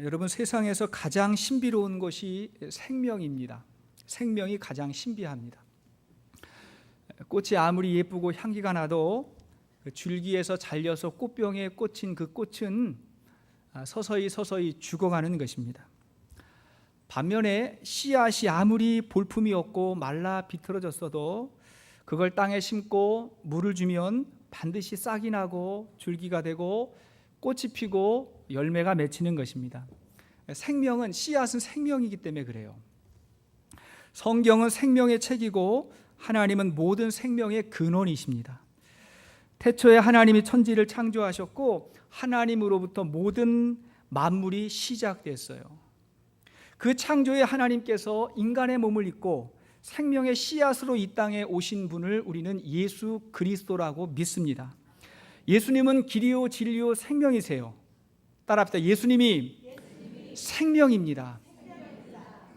여러분, 세상에서 가장 신비로운 것이 생명입니다. 생명이 가장 신비합니다. 꽃이 아무리 예쁘고 향기가 나도 그 줄기에서 잘려서 꽃병에 꽂힌 그 꽃은 서서히 죽어가는 것입니다. 반면에 씨앗이 아무리 볼품이 없고 말라 비틀어졌어도 그걸 땅에 심고 물을 주면 반드시 싹이 나고 줄기가 되고 꽃이 피고 열매가 맺히는 것입니다. 생명은, 씨앗은 생명이기 때문에 그래요. 성경은 생명의 책이고 하나님은 모든 생명의 근원이십니다. 태초에 하나님이 천지를 창조하셨고 하나님으로부터 모든 만물이 시작됐어요. 그 창조에 하나님께서 인간의 몸을 입고 생명의 씨앗으로 이 땅에 오신 분을 우리는 예수 그리스도라고 믿습니다. 예수님은 길이요 진리요 생명이세요. 따라합시다. 예수님이 생명입니다.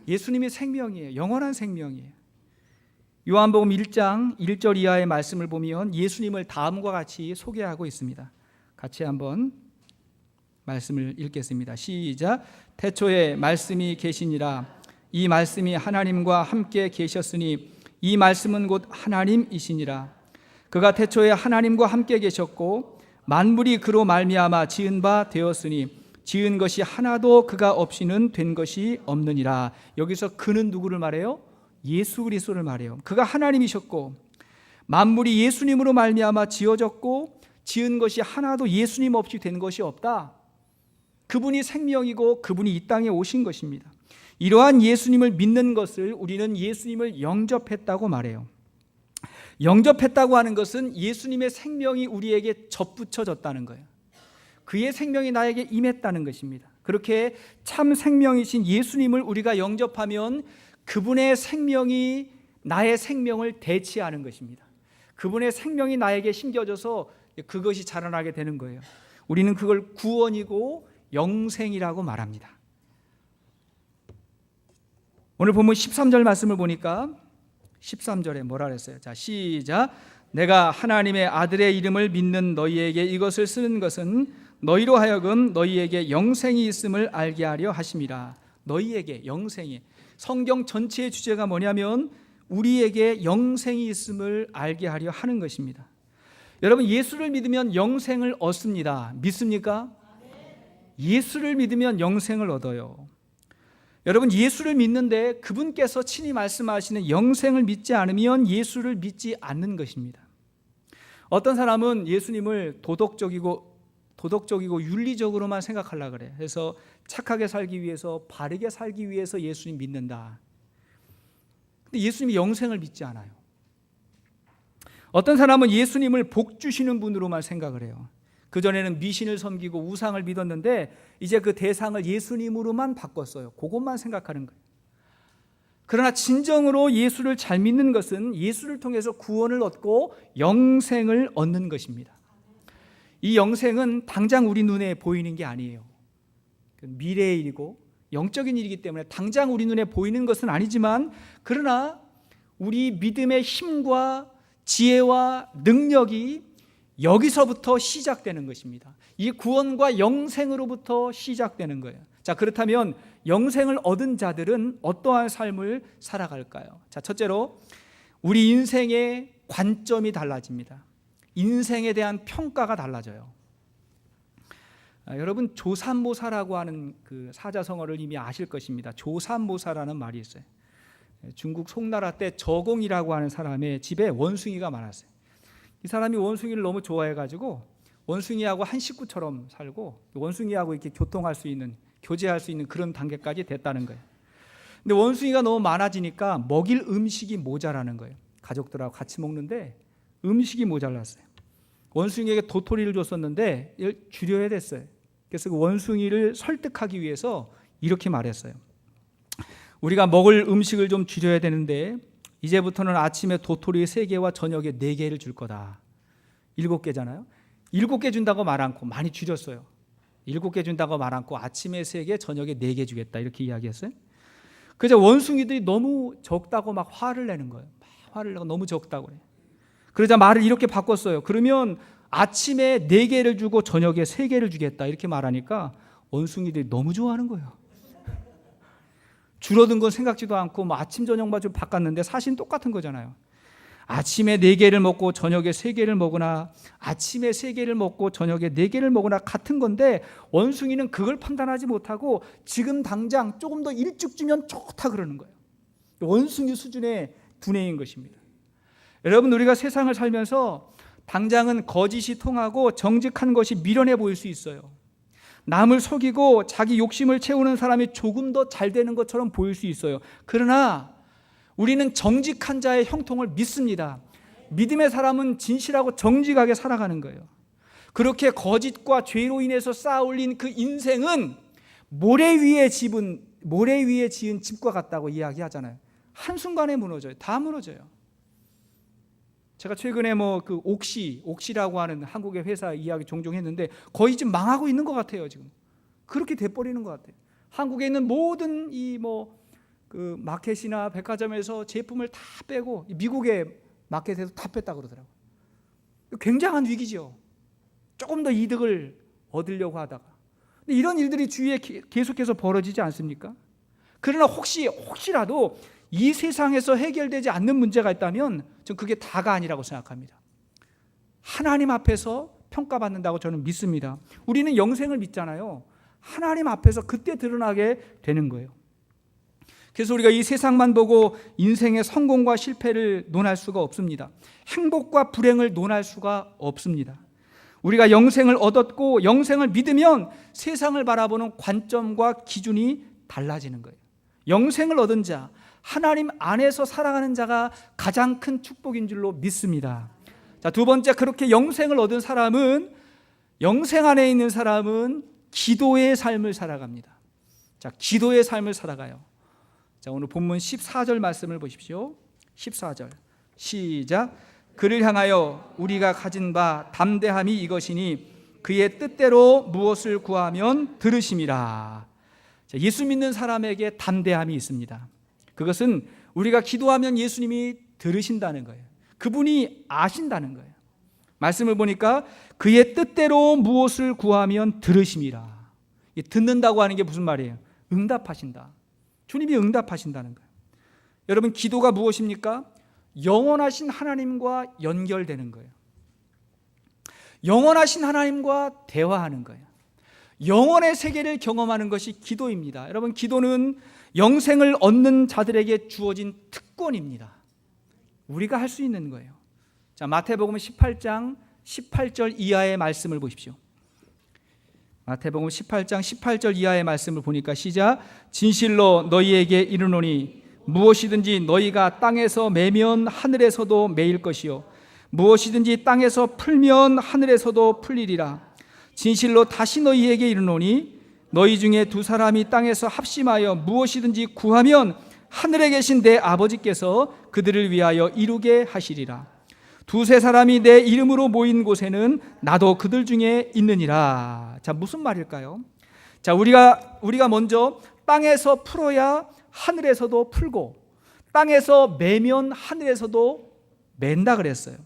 예수님이 생명이에요. 영원한 생명이에요. 요한복음 1장 1절 이하의 말씀을 보면 예수님을 다음과 같이 소개하고 있습니다. 같이 한번 말씀을 읽겠습니다. 시작. 태초에 말씀이 계시니라. 이 말씀이 하나님과 함께 계셨으니 이 말씀은 곧 하나님이시니라. 그가 태초에 하나님과 함께 계셨고 만물이 그로 말미암아 지은 바 되었으니 지은 것이 하나도 그가 없이는 된 것이 없느니라. 여기서 그는 누구를 말해요? 예수 그리스도를 말해요. 그가 하나님이셨고 만물이 예수님으로 말미암아 지어졌고 지은 것이 하나도 예수님 없이 된 것이 없다. 그분이 생명이고 그분이 이 땅에 오신 것입니다. 이러한 예수님을 믿는 것을 우리는 예수님을 영접했다고 말해요. 영접했다고 하는 것은 예수님의 생명이 우리에게 접붙여졌다는 거예요. 그의 생명이 나에게 임했다는 것입니다. 그렇게 참 생명이신 예수님을 우리가 영접하면 그분의 생명이 나의 생명을 대체하는 것입니다. 그분의 생명이 나에게 심겨져서 그것이 자라나게 되는 거예요. 우리는 그걸 구원이고 영생이라고 말합니다. 오늘 본문 13절 말씀을 보니까 13절에 뭐라 그랬어요? 자, 시작. 내가 하나님의 아들의 이름을 믿는 너희에게 이것을 쓰는 것은 너희로 하여금 너희에게 영생이 있음을 알게 하려 하심이라. 너희에게 영생이, 성경 전체의 주제가 뭐냐면 우리에게 영생이 있음을 알게 하려 하는 것입니다. 여러분, 예수를 믿으면 영생을 얻습니다. 믿습니까? 예수를 믿으면 영생을 얻어요. 여러분, 예수를 믿는데 그분께서 친히 말씀하시는 영생을 믿지 않으면 예수를 믿지 않는 것입니다. 어떤 사람은 예수님을 도덕적이고 윤리적으로만 생각하려고 그래요. 그래서 착하게 살기 위해서, 바르게 살기 위해서 예수님 믿는다. 근데 예수님이 영생을 믿지 않아요. 어떤 사람은 예수님을 복 주시는 분으로만 생각을 해요. 그전에는 미신을 섬기고 우상을 믿었는데 이제 그 대상을 예수님으로만 바꿨어요. 그것만 생각하는 거예요. 그러나 진정으로 예수를 잘 믿는 것은 예수를 통해서 구원을 얻고 영생을 얻는 것입니다. 이 영생은 당장 우리 눈에 보이는 게 아니에요. 미래의 일이고 영적인 일이기 때문에 당장 우리 눈에 보이는 것은 아니지만, 그러나 우리 믿음의 힘과 지혜와 능력이 여기서부터 시작되는 것입니다. 이 구원과 영생으로부터 시작되는 거예요. 자, 그렇다면 영생을 얻은 자들은 어떠한 삶을 살아갈까요? 자, 첫째로 우리 인생의 관점이 달라집니다. 인생에 대한 평가가 달라져요. 여러분, 조삼모사라고 하는 그 사자성어를 이미 아실 것입니다. 조삼모사라는 말이 있어요. 중국 송나라 때 저공이라고 하는 사람의 집에 원숭이가 많았어요. 이 사람이 원숭이를 너무 좋아해가지고 원숭이하고 한 식구처럼 살고 원숭이하고 이렇게 교통할 수 있는, 교제할 수 있는 그런 단계까지 됐다는 거예요. 근데 원숭이가 너무 많아지니까 먹일 음식이 모자라는 거예요. 가족들하고 같이 먹는데 음식이 모자랐어요. 원숭이에게 도토리를 줬었는데 이걸 줄여야 됐어요. 그래서 그 원숭이를 설득하기 위해서 이렇게 말했어요. 우리가 먹을 음식을 좀 줄여야 되는데 이제부터는 아침에 도토리 3개와 저녁에 4개를 줄 거다. 7개잖아요. 7개 준다고 말 않고 많이 줄였어요. 7개 준다고 말 않고 아침에 3개, 저녁에 4개 주겠다 이렇게 이야기했어요. 그래서 원숭이들이 너무 적다고 막 화를 내는 거예요. 화를 내고 너무 적다고 그래요. 그러자 말을 이렇게 바꿨어요. 그러면 아침에 4개를 주고 저녁에 3개를 주겠다 이렇게 말하니까 원숭이들이 너무 좋아하는 거예요. 줄어든 건 생각지도 않고 뭐 아침 저녁만 좀 바꿨는데 사실은 똑같은 거잖아요. 아침에 4개를 먹고 저녁에 3개를 먹으나 아침에 3개를 먹고 저녁에 4개를 먹으나 같은 건데 원숭이는 그걸 판단하지 못하고 지금 당장 조금 더 일찍 주면 좋다 그러는 거예요. 원숭이 수준의 두뇌인 것입니다. 여러분, 우리가 세상을 살면서 당장은 거짓이 통하고 정직한 것이 미련해 보일 수 있어요. 남을 속이고 자기 욕심을 채우는 사람이 조금 더 잘 되는 것처럼 보일 수 있어요. 그러나 우리는 정직한 자의 형통을 믿습니다. 믿음의 사람은 진실하고 정직하게 살아가는 거예요. 그렇게 거짓과 죄로 인해서 쌓아 올린 그 인생은 모래 위에 지은 집과 같다고 이야기하잖아요. 한순간에 무너져요. 다 무너져요. 제가 최근에 그 옥시라고 하는 한국의 회사 이야기 종종 했는데 거의 지금 망하고 있는 것 같아요. 지금 그렇게 돼버리는 것 같아요. 한국에 있는 모든 그 마켓이나 백화점에서 제품을 다 빼고 미국의 마켓에서 다 뺐다 그러더라고요. 굉장한 위기죠. 조금 더 이득을 얻으려고 하다가. 근데 이런 일들이 주위에 계속해서 벌어지지 않습니까? 그러나 혹시라도 이 세상에서 해결되지 않는 문제가 있다면 저는 그게 다가 아니라고 생각합니다. 하나님 앞에서 평가받는다고 저는 믿습니다. 우리는 영생을 믿잖아요. 하나님 앞에서 그때 드러나게 되는 거예요. 그래서 우리가 이 세상만 보고 인생의 성공과 실패를 논할 수가 없습니다. 행복과 불행을 논할 수가 없습니다. 우리가 영생을 얻었고 영생을 믿으면 세상을 바라보는 관점과 기준이 달라지는 거예요. 영생을 얻은 자, 하나님 안에서 살아가는 자가 가장 큰 축복인 줄로 믿습니다. 자, 두 번째, 그렇게 영생을 얻은 사람은, 영생 안에 있는 사람은 기도의 삶을 살아갑니다. 자, 기도의 삶을 살아가요. 자, 오늘 본문 14절 말씀을 보십시오. 14절 시작. 그를 향하여 우리가 가진 바 담대함이 이것이니 그의 뜻대로 무엇을 구하면 들으심이라. 자, 예수 믿는 사람에게 담대함이 있습니다. 그것은 우리가 기도하면 예수님이 들으신다는 거예요. 그분이 아신다는 거예요. 말씀을 보니까 그의 뜻대로 무엇을 구하면 들으심이라. 듣는다고 하는 게 무슨 말이에요? 응답하신다. 주님이 응답하신다는 거예요. 여러분, 기도가 무엇입니까? 영원하신 하나님과 연결되는 거예요. 영원하신 하나님과 대화하는 거예요. 영원의 세계를 경험하는 것이 기도입니다. 여러분, 기도는 영생을 얻는 자들에게 주어진 특권입니다. 우리가 할 수 있는 거예요. 자, 마태복음 18장 18절 이하의 말씀을 보십시오. 마태복음 18장 18절 이하의 말씀을 보니까 시작. 진실로 너희에게 이르노니 무엇이든지 너희가 땅에서 매면 하늘에서도 매일 것이요 무엇이든지 땅에서 풀면 하늘에서도 풀리리라. 진실로 다시 너희에게 이르노니 너희 중에 2사람이 땅에서 합심하여 무엇이든지 구하면 하늘에 계신 내 아버지께서 그들을 위하여 이루게 하시리라. 2-3사람이 내 이름으로 모인 곳에는 나도 그들 중에 있느니라. 자, 무슨 말일까요? 자, 우리가 먼저 땅에서 풀어야 하늘에서도 풀고 땅에서 매면 하늘에서도 맨다 그랬어요.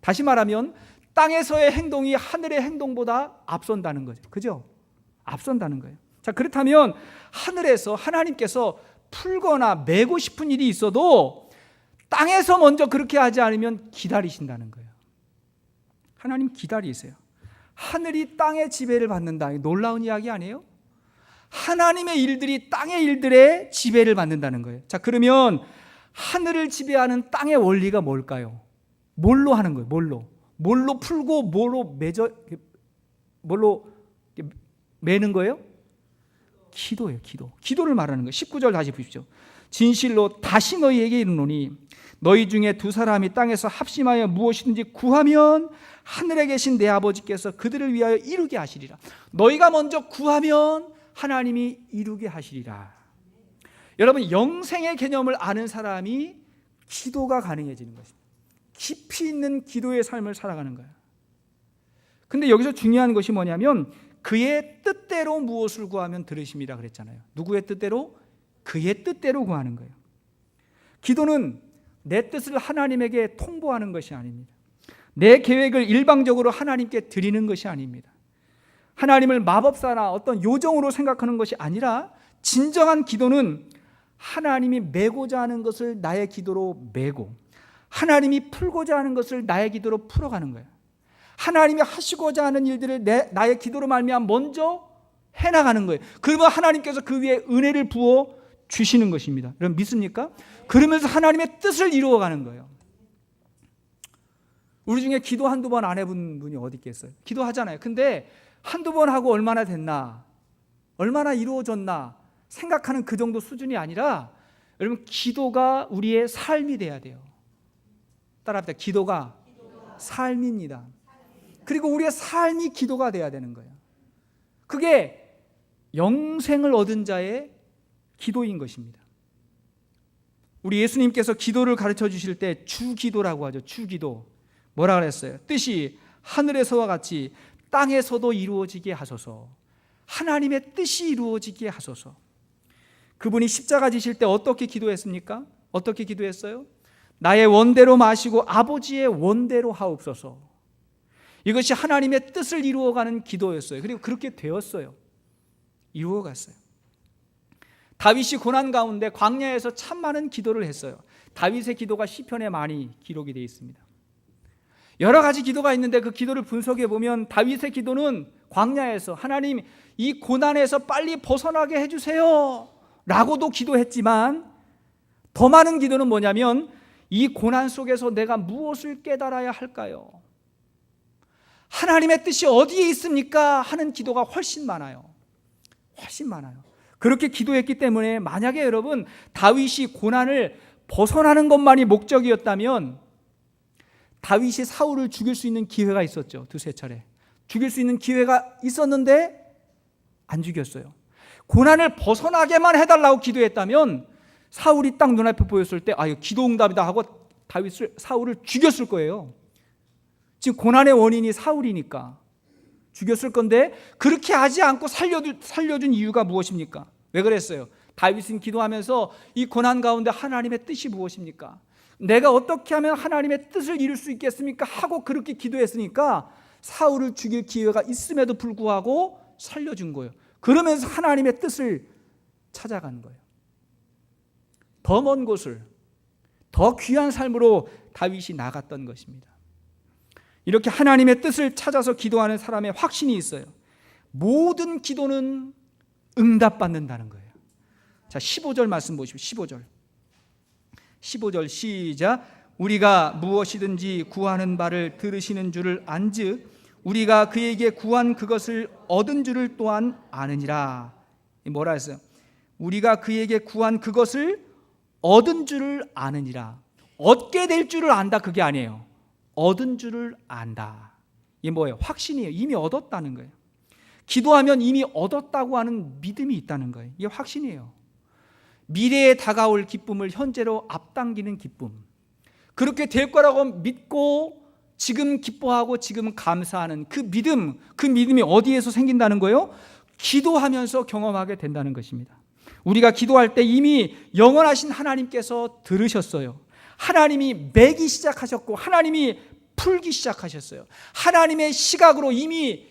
다시 말하면 땅에서의 행동이 하늘의 행동보다 앞선다는 거죠. 그죠? 앞선다는 거예요. 자, 그렇다면 하늘에서 하나님께서 풀거나 매고 싶은 일이 있어도 땅에서 먼저 그렇게 하지 않으면 기다리신다는 거예요. 하나님 기다리세요. 하늘이 땅의 지배를 받는다. 놀라운 이야기 아니에요? 하나님의 일들이 땅의 일들의 지배를 받는다는 거예요. 자, 그러면 하늘을 지배하는 땅의 원리가 뭘까요? 뭘로 하는 거예요? 뭘로 풀고 뭘로 매는 거예요? 기도예요. 기도를 말하는 거예요. 19절 다시 보십시오. 진실로 다시 너희에게 이르노니 너희 중에 2사람이 땅에서 합심하여 무엇이든지 구하면 하늘에 계신 내 아버지께서 그들을 위하여 이루게 하시리라. 너희가 먼저 구하면 하나님이 이루게 하시리라. 여러분, 영생의 개념을 아는 사람이 기도가 가능해지는 것입니다. 깊이 있는 기도의 삶을 살아가는 거예요. 근데 여기서 중요한 것이 뭐냐면 그의 뜻대로 무엇을 구하면 들으심이라 그랬잖아요. 누구의 뜻대로? 그의 뜻대로 구하는 거예요. 기도는 내 뜻을 하나님에게 통보하는 것이 아닙니다. 내 계획을 일방적으로 하나님께 드리는 것이 아닙니다. 하나님을 마법사나 어떤 요정으로 생각하는 것이 아니라 진정한 기도는 하나님이 메고자 하는 것을 나의 기도로 메고 하나님이 풀고자 하는 것을 나의 기도로 풀어가는 거예요. 하나님이 하시고자 하는 일들을 나의 기도로 말미암아 먼저 해나가는 거예요. 그러면 하나님께서 그 위에 은혜를 부어 주시는 것입니다. 여러분 믿습니까? 그러면서 하나님의 뜻을 이루어가는 거예요. 우리 중에 기도 한두 번 안 해본 분이 어디 있겠어요? 기도하잖아요. 근데 한두 번 하고 얼마나 됐나, 얼마나 이루어졌나 생각하는 그 정도 수준이 아니라 여러분 기도가 우리의 삶이 돼야 돼요. 따라합시다. 기도가 삶입니다. 그리고 우리의 삶이 기도가 돼야 되는 거예요. 그게 영생을 얻은 자의 기도인 것입니다. 우리 예수님께서 기도를 가르쳐 주실 때 주기도라고 하죠. 주기도. 뭐라 그랬어요? 뜻이 하늘에서와 같이 땅에서도 이루어지게 하소서. 하나님의 뜻이 이루어지게 하소서. 그분이 십자가 지실 때 어떻게 기도했습니까? 어떻게 기도했어요? 나의 원대로 마시고 아버지의 원대로 하옵소서. 이것이 하나님의 뜻을 이루어가는 기도였어요. 그리고 그렇게 되었어요. 이루어갔어요. 다윗이 고난 가운데 광야에서 참 많은 기도를 했어요. 다윗의 기도가 시편에 많이 기록이 되어 있습니다. 여러 가지 기도가 있는데 그 기도를 분석해 보면 다윗의 기도는 광야에서 하나님 이 고난에서 빨리 벗어나게 해주세요 라고도 기도했지만 더 많은 기도는 뭐냐면 이 고난 속에서 내가 무엇을 깨달아야 할까요? 하나님의 뜻이 어디에 있습니까? 하는 기도가 훨씬 많아요. 훨씬 많아요. 그렇게 기도했기 때문에 만약에 여러분 다윗이 고난을 벗어나는 것만이 목적이었다면 다윗이 사울을 죽일 수 있는 기회가 있었죠. 두세 차례 죽일 수 있는 기회가 있었는데 안 죽였어요. 고난을 벗어나게만 해달라고 기도했다면 사울이 딱 눈앞에 보였을 때 이거 기도 응답이다 하고 사울을 죽였을 거예요. 지금 고난의 원인이 사울이니까 죽였을 건데 그렇게 하지 않고 살려준 이유가 무엇입니까? 왜 그랬어요? 다윗은 기도하면서 이 고난 가운데 하나님의 뜻이 무엇입니까? 내가 어떻게 하면 하나님의 뜻을 이룰 수 있겠습니까? 하고 그렇게 기도했으니까 사울을 죽일 기회가 있음에도 불구하고 살려준 거예요. 그러면서 하나님의 뜻을 찾아간 거예요. 더 먼 곳을 더 귀한 삶으로 다윗이 나갔던 것입니다. 이렇게 하나님의 뜻을 찾아서 기도하는 사람의 확신이 있어요. 모든 기도는 응답받는다는 거예요. 자, 15절 말씀 보십시오. 15절 시작. 우리가 무엇이든지 구하는 바를 들으시는 줄을 안즉 우리가 그에게 구한 그것을 얻은 줄을 또한 아느니라. 뭐라 했어요? 우리가 그에게 구한 그것을 얻은 줄을 아느니라. 얻게 될 줄을 안다 그게 아니에요. 얻은 줄을 안다. 이게 뭐예요? 확신이에요. 이미 얻었다는 거예요. 기도하면 이미 얻었다고 하는 믿음이 있다는 거예요. 이게 확신이에요. 미래에 다가올 기쁨을 현재로 앞당기는 기쁨. 그렇게 될 거라고 믿고 지금 기뻐하고 지금 감사하는 그 믿음이 어디에서 생긴다는 거예요? 기도하면서 경험하게 된다는 것입니다. 우리가 기도할 때 이미 영원하신 하나님께서 들으셨어요. 하나님이 매기 시작하셨고 하나님이 풀기 시작하셨어요. 하나님의 시각으로 이미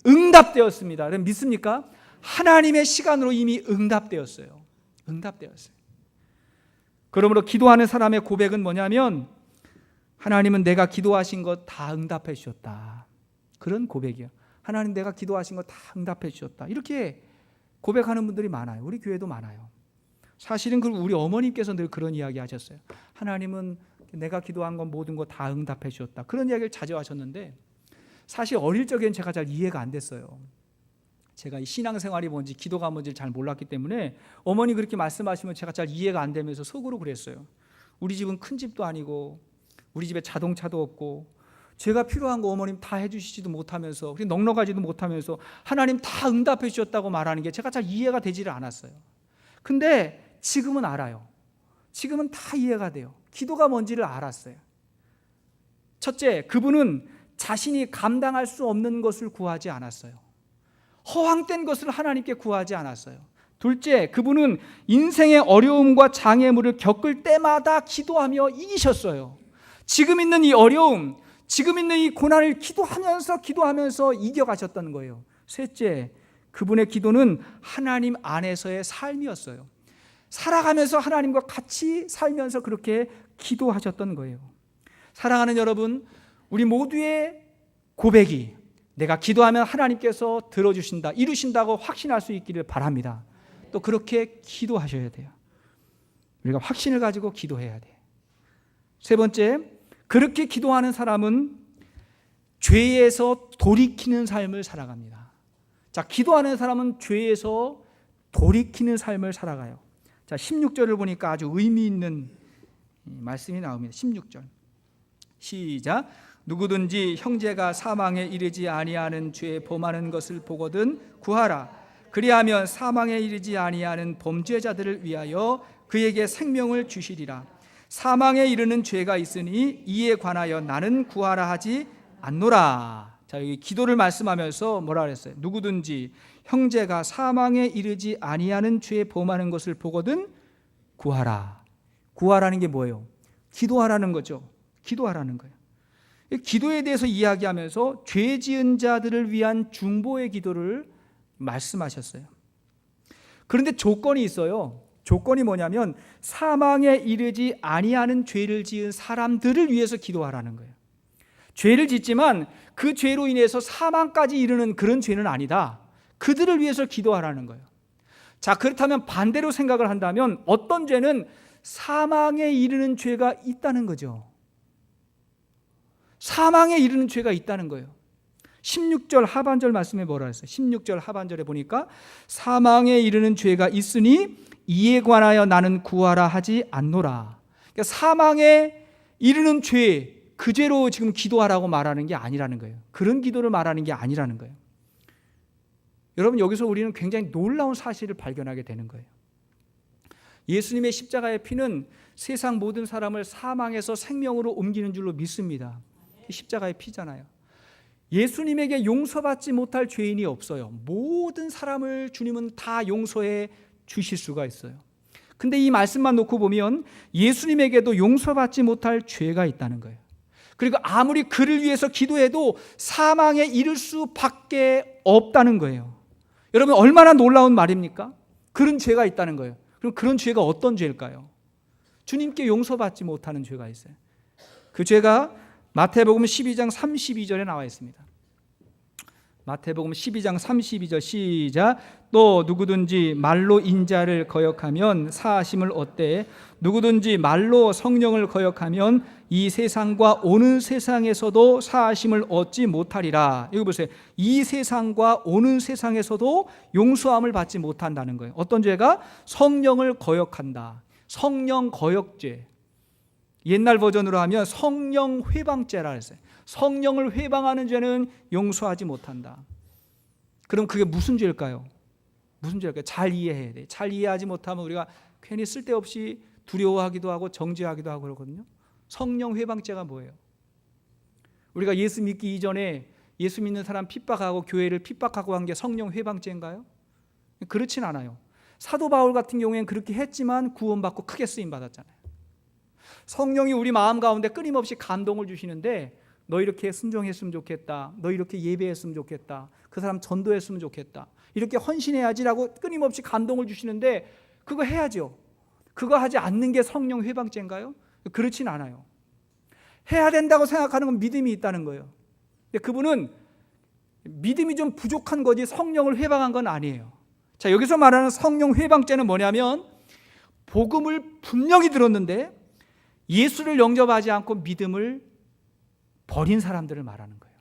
응답되었습니다. 여러분 믿습니까? 하나님의 시간으로 이미 응답되었어요. 그러므로 기도하는 사람의 고백은 뭐냐면 하나님은 내가 기도하신 것 다 응답해 주셨다. 그런 고백이에요. 하나님 내가 기도하신 것 다 응답해 주셨다. 이렇게 고백하는 분들이 많아요. 우리 교회도 많아요. 사실은 우리 어머님께서 늘 그런 이야기 하셨어요. 하나님은 내가 기도한 건 모든 거 다 응답해 주셨다. 그런 이야기를 자주 하셨는데 사실 어릴 적엔 제가 잘 이해가 안 됐어요. 제가 신앙생활이 뭔지 기도가 뭔지 잘 몰랐기 때문에 어머니 그렇게 말씀하시면 제가 잘 이해가 안 되면서 속으로 그랬어요. 우리 집은 큰 집도 아니고 우리 집에 자동차도 없고 제가 필요한 거 어머님 다 해주시지도 못하면서 넉넉하지도 못하면서 하나님 다 응답해 주셨다고 말하는 게 제가 잘 이해가 되지를 않았어요. 근데 지금은 알아요. 지금은 다 이해가 돼요. 기도가 뭔지를 알았어요. 첫째, 그분은 자신이 감당할 수 없는 것을 구하지 않았어요. 허황된 것을 하나님께 구하지 않았어요. 둘째, 그분은 인생의 어려움과 장애물을 겪을 때마다 기도하며 이기셨어요. 지금 있는 이 어려움, 지금 있는 이 고난을 기도하면서 이겨가셨다는 거예요. 셋째, 그분의 기도는 하나님 안에서의 삶이었어요. 살아가면서 하나님과 같이 살면서 그렇게 기도하셨던 거예요. 사랑하는 여러분, 우리 모두의 고백이 내가 기도하면 하나님께서 들어주신다, 이루신다고 확신할 수 있기를 바랍니다. 또 그렇게 기도하셔야 돼요. 우리가 확신을 가지고 기도해야 돼요. 세 번째, 그렇게 기도하는 사람은 죄에서 돌이키는 삶을 살아갑니다. 자, 기도하는 사람은 죄에서 돌이키는 삶을 살아가요. 자, 16절을 보니까 아주 의미 있는 말씀이 나옵니다. 16절 시작. 누구든지 형제가 사망에 이르지 아니하는 죄에 범하는 것을 보거든 구하라. 그리하면 사망에 이르지 아니하는 범죄자들을 위하여 그에게 생명을 주시리라. 사망에 이르는 죄가 있으니 이에 관하여 나는 구하라 하지 않노라. 자, 여기 기도를 말씀하면서 뭐라 그랬어요? 누구든지 형제가 사망에 이르지 아니하는 죄에 범하는 것을 보거든 구하라. 구하라는 게 뭐예요? 기도하라는 거죠. 기도하라는 거예요. 기도에 대해서 이야기하면서 죄 지은 자들을 위한 중보의 기도를 말씀하셨어요. 그런데 조건이 있어요. 조건이 뭐냐면 사망에 이르지 아니하는 죄를 지은 사람들을 위해서 기도하라는 거예요. 죄를 짓지만 그 죄로 인해서 사망까지 이르는 그런 죄는 아니다. 그들을 위해서 기도하라는 거예요. 자, 그렇다면 반대로 생각을 한다면 어떤 죄는 사망에 이르는 죄가 있다는 거죠. 사망에 이르는 죄가 있다는 거예요. 16절 하반절 말씀에 뭐라 했어요? 16절 하반절에 보니까 사망에 이르는 죄가 있으니 이에 관하여 나는 구하라 하지 않노라. 그러니까 사망에 이르는 죄, 그 죄로 지금 기도하라고 말하는 게 아니라는 거예요. 그런 기도를 말하는 게 아니라는 거예요. 여러분, 여기서 우리는 굉장히 놀라운 사실을 발견하게 되는 거예요. 예수님의 십자가의 피는 세상 모든 사람을 사망에서 생명으로 옮기는 줄로 믿습니다. 십자가의 피잖아요. 예수님에게 용서받지 못할 죄인이 없어요. 모든 사람을 주님은 다 용서해 주실 수가 있어요. 근데 이 말씀만 놓고 보면 예수님에게도 용서받지 못할 죄가 있다는 거예요. 그리고 아무리 그를 위해서 기도해도 사망에 이를 수밖에 없다는 거예요. 여러분, 얼마나 놀라운 말입니까? 그런 죄가 있다는 거예요. 그럼 그런 죄가 어떤 죄일까요? 주님께 용서받지 못하는 죄가 있어요. 그 죄가 마태복음 12장 32절에 나와 있습니다. 마태복음 12장 32절 시작. 또 누구든지 말로 인자를 거역하면 사하심을 얻되 누구든지 말로 성령을 거역하면 이 세상과 오는 세상에서도 사하심을 얻지 못하리라. 여기 보세요. 이 세상과 오는 세상에서도 용서함을 받지 못한다는 거예요. 어떤 죄가? 성령을 거역한다. 성령 거역죄. 옛날 버전으로 하면 성령 회방죄라 했어요. 성령을 회방하는 죄는 용서하지 못한다. 그럼 그게 무슨 죄일까요? 무슨 죄일까요? 잘 이해해야 돼요. 잘 이해하지 못하면 우리가 괜히 쓸데없이 두려워하기도 하고 정죄하기도 하고 그러거든요. 성령 회방죄가 뭐예요? 우리가 예수 믿기 이전에 예수 믿는 사람 핍박하고 교회를 핍박하고 한 게 성령 회방죄인가요? 그렇진 않아요. 사도 바울 같은 경우에는 그렇게 했지만 구원받고 크게 쓰임 받았잖아요. 성령이 우리 마음 가운데 끊임없이 감동을 주시는데 너 이렇게 순종했으면 좋겠다. 너 이렇게 예배했으면 좋겠다. 그 사람 전도했으면 좋겠다. 이렇게 헌신해야지라고 끊임없이 감동을 주시는데 그거 해야죠. 그거 하지 않는 게 성령 회방죄인가요? 그렇진 않아요. 해야 된다고 생각하는 건 믿음이 있다는 거예요. 근데 그분은 믿음이 좀 부족한 거지 성령을 회방한 건 아니에요. 자, 여기서 말하는 성령 회방죄는 뭐냐면 복음을 분명히 들었는데 예수를 영접하지 않고 믿음을 버린 사람들을 말하는 거예요.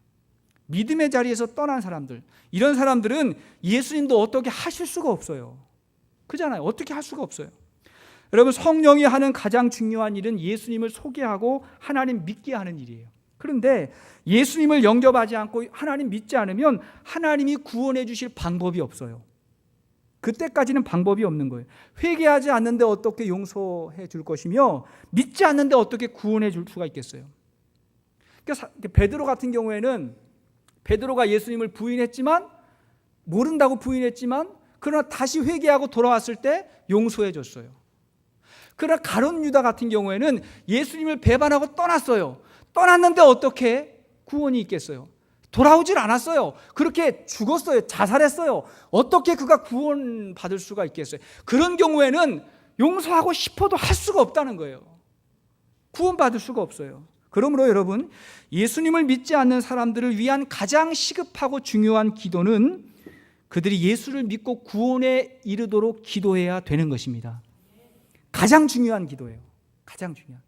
믿음의 자리에서 떠난 사람들. 이런 사람들은 예수님도 어떻게 하실 수가 없어요. 그잖아요. 어떻게 할 수가 없어요. 여러분, 성령이 하는 가장 중요한 일은 예수님을 소개하고 하나님 믿게 하는 일이에요. 그런데 예수님을 영접하지 않고 하나님 믿지 않으면 하나님이 구원해 주실 방법이 없어요. 그때까지는 방법이 없는 거예요. 회개하지 않는데 어떻게 용서해 줄 것이며 믿지 않는데 어떻게 구원해 줄 수가 있겠어요. 그러니까 베드로 같은 경우에는 베드로가 예수님을 부인했지만 모른다고 부인했지만 그러나 다시 회개하고 돌아왔을 때 용서해 줬어요. 그러나 가룟 유다 같은 경우에는 예수님을 배반하고 떠났어요. 떠났는데 어떻게 구원이 있겠어요? 돌아오질 않았어요. 그렇게 죽었어요. 자살했어요. 어떻게 그가 구원받을 수가 있겠어요? 그런 경우에는 용서하고 싶어도 할 수가 없다는 거예요. 구원받을 수가 없어요. 그러므로 여러분, 예수님을 믿지 않는 사람들을 위한 가장 시급하고 중요한 기도는 그들이 예수를 믿고 구원에 이르도록 기도해야 되는 것입니다. 가장 중요한 기도예요. 가장 중요한.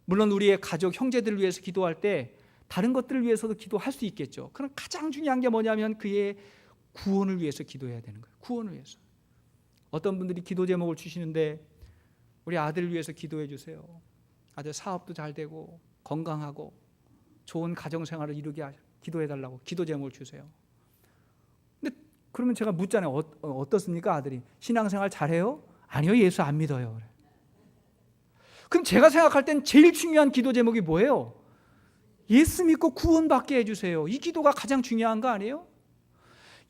물론 우리의 가족, 형제들을 위해서 기도할 때 다른 것들을 위해서도 기도할 수 있겠죠. 그럼 가장 중요한 게 뭐냐면 그의 구원을 위해서 기도해야 되는 거예요. 구원을 위해서. 어떤 분들이 기도 제목을 주시는데 우리 아들을 위해서 기도해 주세요. 아들 사업도 잘 되고 건강하고 좋은 가정생활을 이루게 기도해 달라고 기도 제목을 주세요. 근데 그러면 제가 묻잖아요. 어떻습니까 아들이? 신앙생활 잘해요? 아니요, 예수 안 믿어요. 그럼 제가 생각할 땐 제일 중요한 기도 제목이 뭐예요? 예수 믿고 구원받게 해주세요. 이 기도가 가장 중요한 거 아니에요?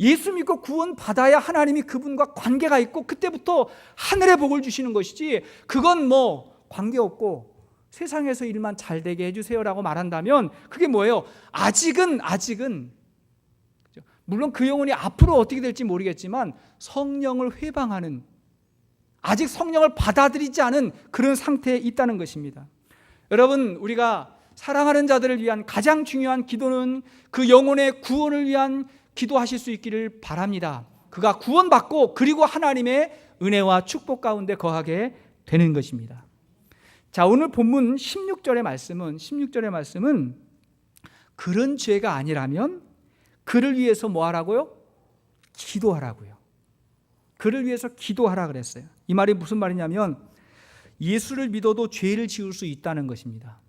예수 믿고 구원받아야 하나님이 그분과 관계가 있고 그때부터 하늘의 복을 주시는 것이지, 그건 뭐 관계없고 세상에서 일만 잘 되게 해주세요라고 말한다면 그게 뭐예요? 아직은 물론 그 영혼이 앞으로 어떻게 될지 모르겠지만 성령을 회방하는, 아직 성령을 받아들이지 않은 그런 상태에 있다는 것입니다. 여러분, 우리가 사랑하는 자들을 위한 가장 중요한 기도는 그 영혼의 구원을 위한 기도하실 수 있기를 바랍니다. 그가 구원받고 그리고 하나님의 은혜와 축복 가운데 거하게 되는 것입니다. 자, 오늘 본문 16절의 말씀은 그런 죄가 아니라면 그를 위해서 뭐 하라고요? 기도하라고요. 그를 위해서 기도하라 그랬어요. 이 말이 무슨 말이냐면 예수를 믿어도 죄를 지을 수 있다는 것입니다.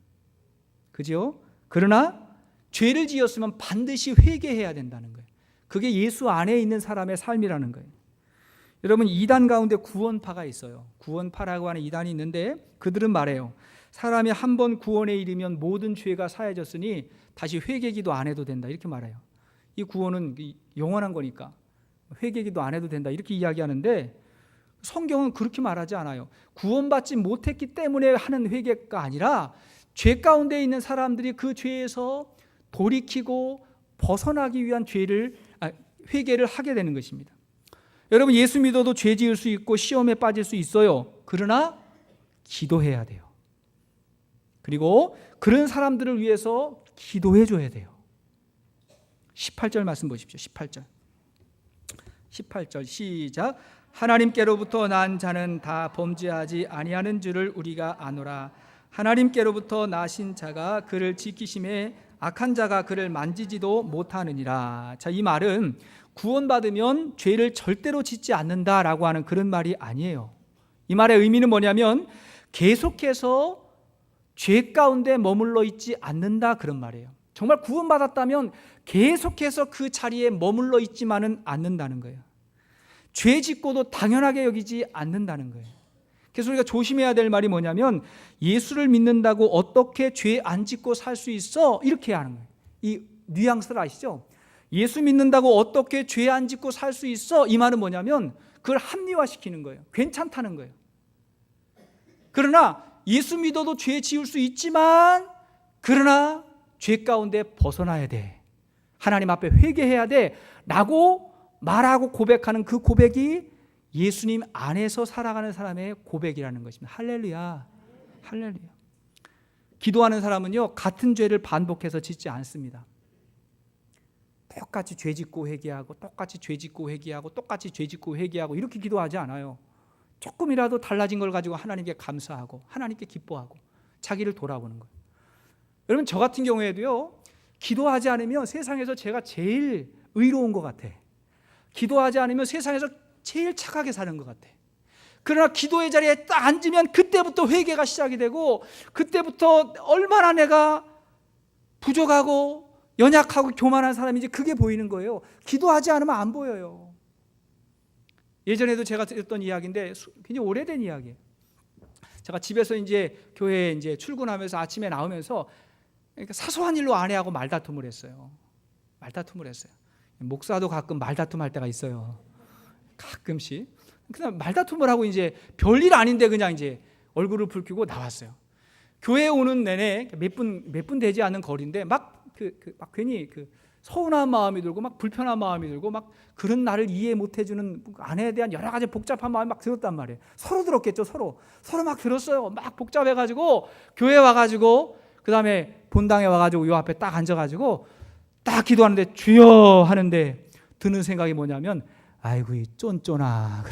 그죠? 그러나 죄를 지었으면 반드시 회개해야 된다는 거예요. 그게 예수 안에 있는 사람의 삶이라는 거예요. 여러분, 이단 가운데 구원파가 있어요. 구원파라고 하는 이단이 있는데 그들은 말해요. 사람이 한 번 구원에 이르면 모든 죄가 사해졌으니 다시 회개기도 안 해도 된다, 이렇게 말해요. 이 구원은 영원한 거니까 회개기도 안 해도 된다, 이렇게 이야기하는데 성경은 그렇게 말하지 않아요. 구원받지 못했기 때문에 하는 회개가 아니라 죄 가운데 있는 사람들이 그 죄에서 돌이키고 벗어나기 위한 회개를 하게 되는 것입니다. 여러분, 예수 믿어도 죄 지을 수 있고 시험에 빠질 수 있어요. 그러나 기도해야 돼요. 그리고 그런 사람들을 위해서 기도해 줘야 돼요. 18절 말씀 보십시오. 18절 시작. 하나님께로부터 난 자는 다 범죄하지 아니하는 줄을 우리가 아노라. 하나님께로부터 나신 자가 그를 지키심에 악한 자가 그를 만지지도 못하느니라. 자, 이 말은 구원받으면 죄를 절대로 짓지 않는다라고 하는 그런 말이 아니에요. 이 말의 의미는 뭐냐면 계속해서 죄 가운데 머물러 있지 않는다, 그런 말이에요. 정말 구원받았다면 계속해서 그 자리에 머물러 있지만은 않는다는 거예요. 죄 짓고도 당연하게 여기지 않는다는 거예요. 그래서 우리가 조심해야 될 말이 뭐냐면 예수를 믿는다고 어떻게 죄 안 짓고 살 수 있어? 이렇게 하는 거예요. 이 뉘앙스를 아시죠? 예수 믿는다고 어떻게 죄 안 짓고 살 수 있어? 이 말은 뭐냐면 그걸 합리화시키는 거예요. 괜찮다는 거예요. 그러나 예수 믿어도 죄 지을 수 있지만 그러나 죄 가운데 벗어나야 돼. 하나님 앞에 회개해야 돼 라고 말하고 고백하는 그 고백이 예수님 안에서 살아가는 사람의 고백이라는 것입니다. 할렐루야. 할렐루야. 기도하는 사람은요, 같은 죄를 반복해서 짓지 않습니다. 똑같이 죄 짓고 회개하고 똑같이 죄 짓고 회개하고 똑같이 죄 짓고 회개하고 이렇게 기도하지 않아요. 조금이라도 달라진 걸 가지고 하나님께 감사하고 하나님께 기뻐하고 자기를 돌아보는 거예요. 여러분, 저 같은 경우에도요, 기도하지 않으면 세상에서 제가 제일 의로운 것 같아. 기도하지 않으면 세상에서 제일 착하게 사는 것 같아. 그러나 기도의 자리에 딱 앉으면 그때부터 회개가 시작이 되고 그때부터 얼마나 내가 부족하고 연약하고 교만한 사람인지 그게 보이는 거예요. 기도하지 않으면 안 보여요. 예전에도 제가 들었던 이야기인데 굉장히 오래된 이야기예요. 제가 집에서 이제 교회에 이제 출근하면서 아침에 나오면서 사소한 일로 아내하고 말다툼을 했어요. 목사도 가끔 말다툼할 때가 있어요. 가끔씩. 그냥 말다툼을 하고 이제 별일 아닌데 그냥 이제 얼굴을 붉히고 나왔어요. 교회에 오는 내내 몇 분 되지 않는 거리인데 막 괜히 서운한 마음이 들고 막 불편한 마음이 들고 막 그런 나를 이해 못 해주는 아내에 대한 여러 가지 복잡한 마음이 막 들었단 말이에요. 서로 들었겠죠. 서로 막 들었어요. 막 복잡해가지고 교회 와가지고 그 다음에 본당에 와가지고 요 앞에 딱 앉아가지고 딱 기도하는데 주여 하는데 드는 생각이 뭐냐면 아이고 이 쫀쫀아.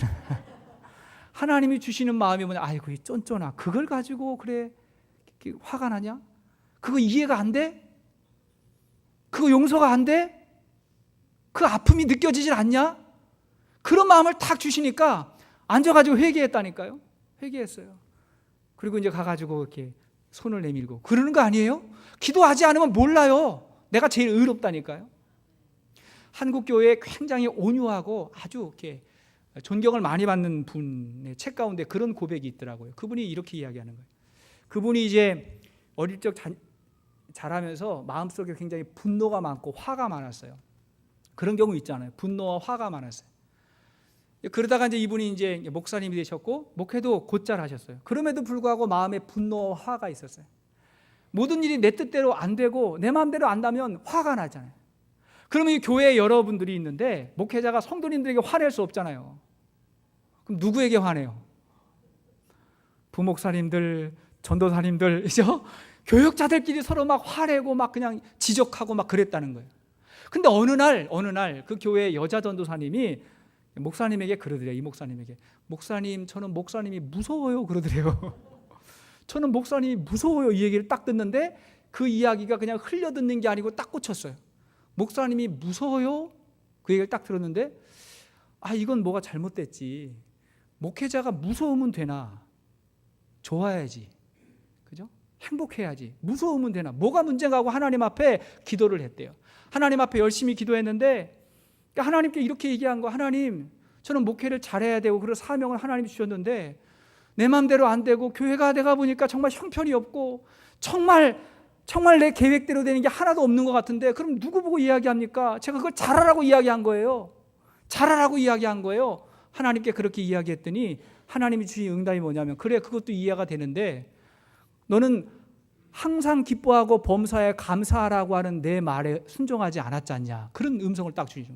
하나님이 주시는 마음이 뭐냐, 아이고 이 쫀쫀아, 그걸 가지고 그래 화가 나냐? 그거 이해가 안 돼? 그거 용서가 안 돼? 그 아픔이 느껴지질 않냐? 그런 마음을 탁 주시니까 앉아가지고 회개했다니까요. 회개했어요. 그리고 이제 가가지고 이렇게 손을 내밀고 그러는 거 아니에요? 기도하지 않으면 몰라요. 내가 제일 의롭다니까요. 한국 교회에 굉장히 온유하고 아주 이렇게 존경을 많이 받는 분의 책 가운데 그런 고백이 있더라고요. 그분이 이렇게 이야기하는 거예요. 그분이 이제 어릴 적 자라면서 마음속에 굉장히 분노가 많고 화가 많았어요. 그런 경우 있잖아요. 분노와 화가 많았어요. 그러다가 이제 이분이 이제 목사님이 되셨고 목회도 곧잘 하셨어요. 그럼에도 불구하고 마음에 분노와 화가 있었어요. 모든 일이 내 뜻대로 안 되고 내 마음대로 안 나면 화가 나잖아요. 그러면 이 교회에 여러분들이 있는데 목회자가 성도님들에게 화낼 수 없잖아요. 그럼 누구에게 화내요? 부목사님들, 전도사님들, 그죠? 교역자들끼리 서로 막 화내고 막 그냥 지적하고 막 그랬다는 거예요. 근데 어느 날 그 교회 여자 전도사님이 목사님에게 그러더래요. 이 목사님에게, 목사님, 저는 목사님이 무서워요 그러더래요. 저는 목사님이 무서워요. 이 얘기를 딱 듣는데 그 이야기가 그냥 흘려듣는 게 아니고 딱 꽂혔어요. 목사님이 무서워요? 그 얘기를 딱 들었는데 이건 뭐가 잘못됐지. 목회자가 무서우면 되나? 좋아야지. 그죠? 행복해야지. 무서우면 되나? 뭐가 문제가 하고 하나님 앞에 기도를 했대요. 하나님 앞에 열심히 기도했는데 하나님께 이렇게 얘기한 거, 하나님, 저는 목회를 잘해야 되고 그런 사명을 하나님이 주셨는데 내 마음대로 안 되고 교회가 내가 보니까 정말 형편이 없고 정말 내 계획대로 되는 게 하나도 없는 것 같은데 그럼 누구 보고 이야기합니까? 제가 그걸 잘하라고 이야기한 거예요. 잘하라고 이야기한 거예요. 하나님께 그렇게 이야기했더니 하나님이 주신 응답이 뭐냐면, 그래, 그것도 이해가 되는데 너는 항상 기뻐하고 범사에 감사하라고 하는 내 말에 순종하지 않았지 않냐. 그런 음성을 딱 주시죠.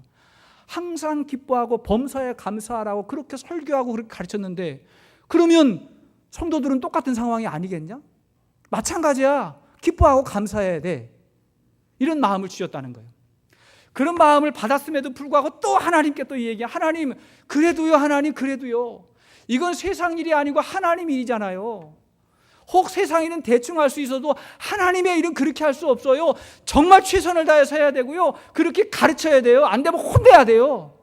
항상 기뻐하고 범사에 감사하라고 그렇게 설교하고 그렇게 가르쳤는데 그러면 성도들은 똑같은 상황이 아니겠냐? 마찬가지야. 기뻐하고 감사해야 돼. 이런 마음을 주셨다는 거예요. 그런 마음을 받았음에도 불구하고 또 하나님께 또 얘기해. 하나님, 그래도요. 하나님, 그래도요. 이건 세상 일이 아니고 하나님 일이잖아요. 혹 세상 일은 대충 할 수 있어도 하나님의 일은 그렇게 할 수 없어요. 정말 최선을 다해서 해야 되고요. 그렇게 가르쳐야 돼요. 안 되면 혼내야 돼요.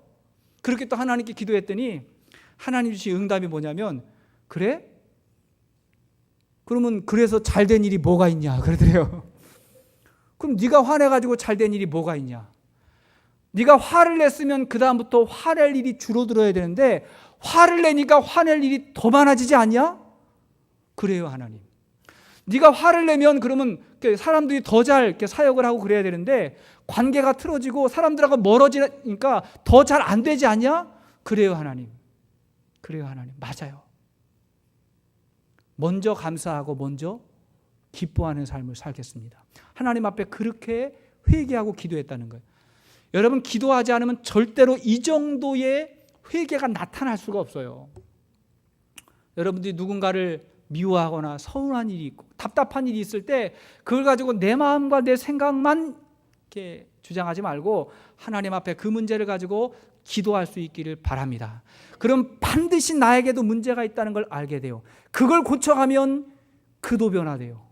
그렇게 또 하나님께 기도했더니 하나님 주신 응답이 뭐냐면, 그래? 그러면 그래서 잘된 일이 뭐가 있냐 그러더래요. 그럼 네가 화내가지고 잘된 일이 뭐가 있냐? 네가 화를 냈으면 그 다음부터 화낼 일이 줄어들어야 되는데 화를 내니까 화낼 일이 더 많아지지 않냐? 그래요, 하나님. 네가 화를 내면 그러면 사람들이 더 잘 사역을 하고 그래야 되는데 관계가 틀어지고 사람들하고 멀어지니까 더 잘 안 되지 않냐? 그래요, 하나님. 그래요, 하나님. 맞아요. 먼저 감사하고 먼저 기뻐하는 삶을 살겠습니다. 하나님 앞에 그렇게 회개하고 기도했다는 거예요. 여러분, 기도하지 않으면 절대로 이 정도의 회개가 나타날 수가 없어요. 여러분들이 누군가를 미워하거나 서운한 일이 있고 답답한 일이 있을 때 그걸 가지고 내 마음과 내 생각만 이렇게 주장하지 말고 하나님 앞에 그 문제를 가지고 기도할 수 있기를 바랍니다. 그럼 반드시 나에게도 문제가 있다는 걸 알게 돼요. 그걸 고쳐가면 그도 변화돼요.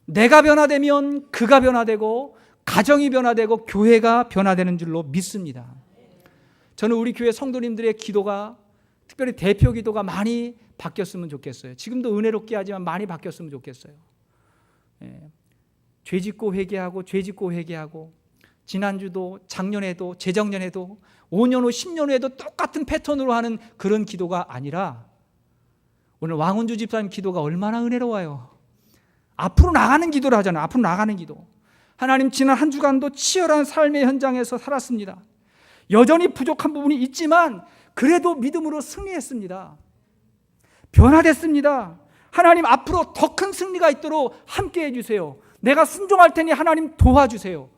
내가 변화되면 그가 변화되고 가정이 변화되고 교회가 변화되는 줄로 믿습니다. 저는 우리 교회 성도님들의 기도가, 특별히 대표 기도가 많이 바뀌었으면 좋겠어요. 지금도 은혜롭게 하지만 많이 바뀌었으면 좋겠어요. 죄짓고 회개하고 죄짓고 회개하고, 지난주도 작년에도 재작년에도 5년 후 10년 후에도 똑같은 패턴으로 하는 그런 기도가 아니라, 오늘 왕은주 집사님 기도가 얼마나 은혜로워요. 앞으로 나가는 기도를 하잖아요. 앞으로 나가는 기도. 하나님, 지난 한 주간도 치열한 삶의 현장에서 살았습니다. 여전히 부족한 부분이 있지만 그래도 믿음으로 승리했습니다. 변화됐습니다. 하나님, 앞으로 더 큰 승리가 있도록 함께 해주세요. 내가 순종할 테니 하나님 도와주세요.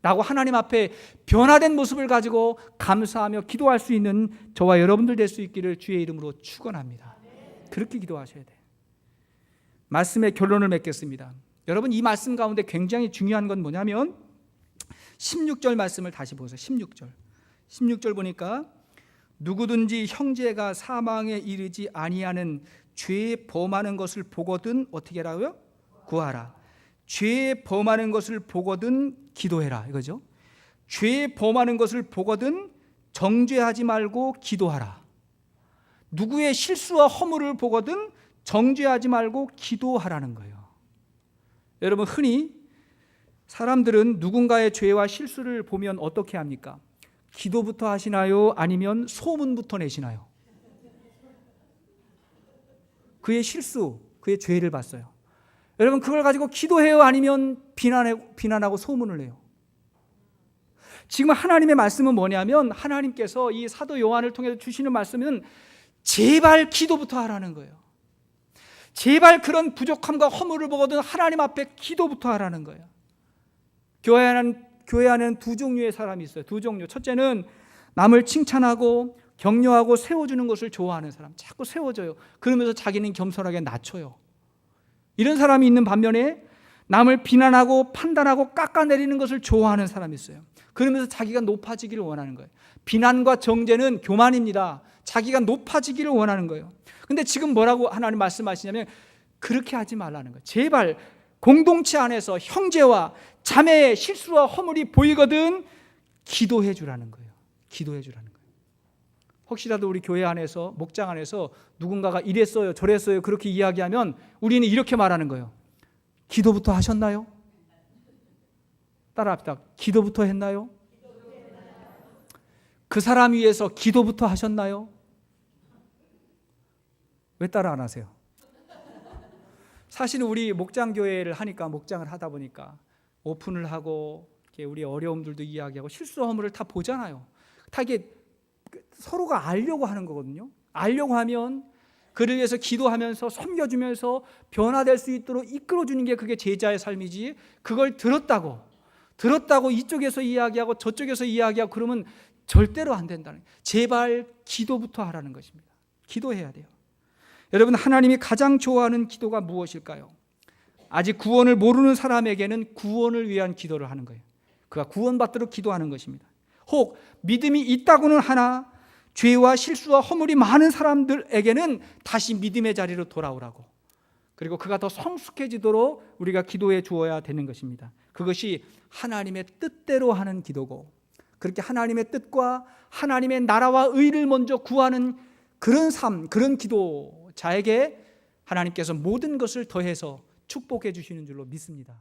라고 하나님 앞에 변화된 모습을 가지고 감사하며 기도할 수 있는 저와 여러분들 될 수 있기를 주의 이름으로 축원합니다. 그렇게 기도하셔야 돼요. 말씀의 결론을 맺겠습니다. 여러분, 이 말씀 가운데 굉장히 중요한 건 뭐냐면 16절 말씀을 다시 보세요. 16절 보니까 누구든지 형제가 사망에 이르지 아니하는 죄에 범하는 것을 보거든 어떻게 하라고요? 구하라. 죄에 범하는 것을 보거든 기도해라, 이거죠. 죄에 범하는 것을 보거든 정죄하지 말고 기도하라. 누구의 실수와 허물을 보거든 정죄하지 말고 기도하라는 거예요. 여러분, 흔히 사람들은 누군가의 죄와 실수를 보면 어떻게 합니까? 기도부터 하시나요? 아니면 소문부터 내시나요? 그의 실수, 그의 죄를 봤어요. 여러분, 그걸 가지고 기도해요? 아니면 비난하고 소문을 내요? 지금 하나님의 말씀은 뭐냐면, 하나님께서 이 사도 요한을 통해서 주시는 말씀은 제발 기도부터 하라는 거예요. 제발 그런 부족함과 허물을 보거든 하나님 앞에 기도부터 하라는 거예요. 교회 안에는 두 종류의 사람이 있어요. 두 종류. 첫째는 남을 칭찬하고 격려하고 세워주는 것을 좋아하는 사람. 자꾸 세워줘요. 그러면서 자기는 겸손하게 낮춰요. 이런 사람이 있는 반면에 남을 비난하고 판단하고 깎아내리는 것을 좋아하는 사람이 있어요. 그러면서 자기가 높아지기를 원하는 거예요. 비난과 정죄는 교만입니다. 자기가 높아지기를 원하는 거예요. 근데 지금 뭐라고 하나님 말씀하시냐면 그렇게 하지 말라는 거예요. 제발 공동체 안에서 형제와 자매의 실수와 허물이 보이거든 기도해 주라는 거예요. 기도해 주라는 거예요. 혹시라도 우리 교회 안에서, 목장 안에서 누군가가 이랬어요 저랬어요 그렇게 이야기하면 우리는 이렇게 말하는 거예요. 기도부터 하셨나요? 따라합시다. 기도부터 했나요? 그 사람 위해서 기도부터 하셨나요? 왜 따라 안 하세요? 사실은 우리 목장교회를 하니까, 목장을 하다 보니까 오픈을 하고 우리 어려움들도 이야기하고 실수 허물을 다 보잖아요. 다 이게 서로가 알려고 하는 거거든요. 알려고 하면 그를 위해서 기도하면서 섬겨주면서 변화될 수 있도록 이끌어주는 게 그게 제자의 삶이지, 그걸 들었다고 이쪽에서 이야기하고 저쪽에서 이야기하고 그러면 절대로 안 된다는 거예요. 제발 기도부터 하라는 것입니다. 기도해야 돼요. 여러분, 하나님이 가장 좋아하는 기도가 무엇일까요? 아직 구원을 모르는 사람에게는 구원을 위한 기도를 하는 거예요. 그가 구원받도록 기도하는 것입니다. 혹 믿음이 있다고는 하나 죄와 실수와 허물이 많은 사람들에게는 다시 믿음의 자리로 돌아오라고, 그리고 그가 더 성숙해지도록 우리가 기도해 주어야 되는 것입니다. 그것이 하나님의 뜻대로 하는 기도고, 그렇게 하나님의 뜻과 하나님의 나라와 의를 먼저 구하는 그런 삶, 그런 기도자에게 하나님께서 모든 것을 더해서 축복해 주시는 줄로 믿습니다.